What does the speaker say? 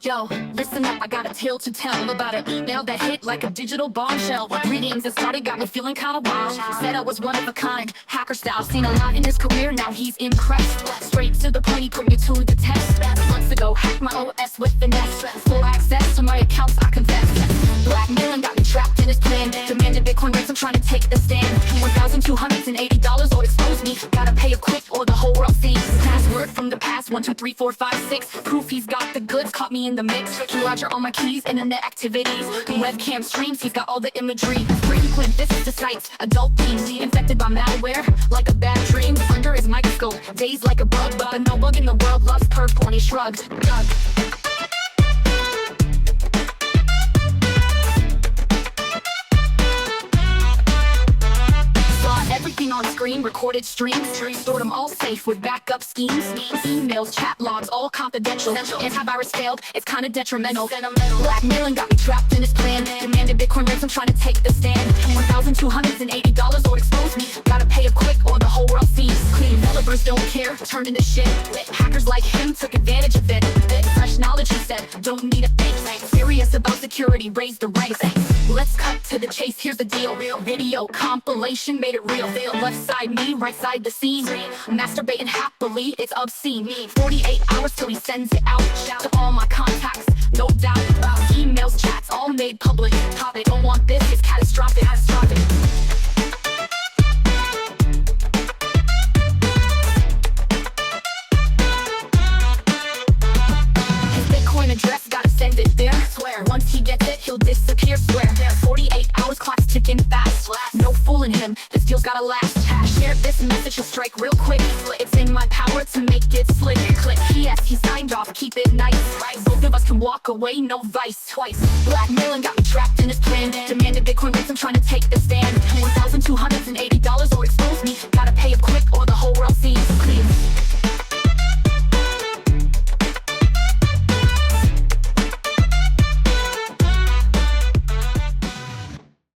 Yo, listen up, I got a tale to tell about an email that hit like a digital bombshell. Greetings, it started, got me feeling kinda wild. Said I was one of a kind, hacker style. Seen a lot in his career, now he's impressed. Straight to the point, he put me to the test. Months ago, hacked my OS with finesse. Full access to my accounts, I confess. Blackmailing got me trapped in his plan. Demanded Bitcoin ransom, trying to take the stand. $1,280 or expose me. Gotta pay it quick or the whole world sees. Password from the past, 1, 2, 3, 4, 5, 6. Proof he's got the goods, caught me in the mix. Roger all my keys, internet activities. Webcam streams, he's got all the imagery. Frequent visits to sites, adult teens. Infected by malware, like a bad dream. Under his microscope, dazed like a bug. But no bug in the world loves perp when he shrugged. Doug. Everything on screen, recorded streams, stored them all safe with backup schemes. Emails, chat logs, all confidential. Antivirus failed, it's kinda detrimental. Blackmailing got me trapped in his plan. Demanded Bitcoin ransom, trying to take the stand. $1,280 or expose me. Gotta pay it quick or the whole world sees. Clean developers don't care, turned into shit. Hackers like him took advantage of it. Fresh knowledge, he said, don't need a fake. Serious about security, raised the ranks. Let's cut to the chase, here's the deal. Video compilation made it real. Left side me, right side the scene. Masturbating happily, it's obscene. 48 hours till he sends it out. Shout to all my contacts, no doubt. Emails, chats, all made public. Topic, don't want this, it's catastrophic. His Bitcoin address, gotta send it there. Swear, once he gets it, he'll disappear. Swear, 48 hours, clock's ticking fast. No fooling him, this deal's gotta last. Share this message, he'll strike real quick. It's in my power to make it slick. Click, yes, he signed off, keep it nice. Both of us can walk away, no vice. Twice, blackmailing got me trapped in his plan. Demanded Bitcoin ransom, trying to take the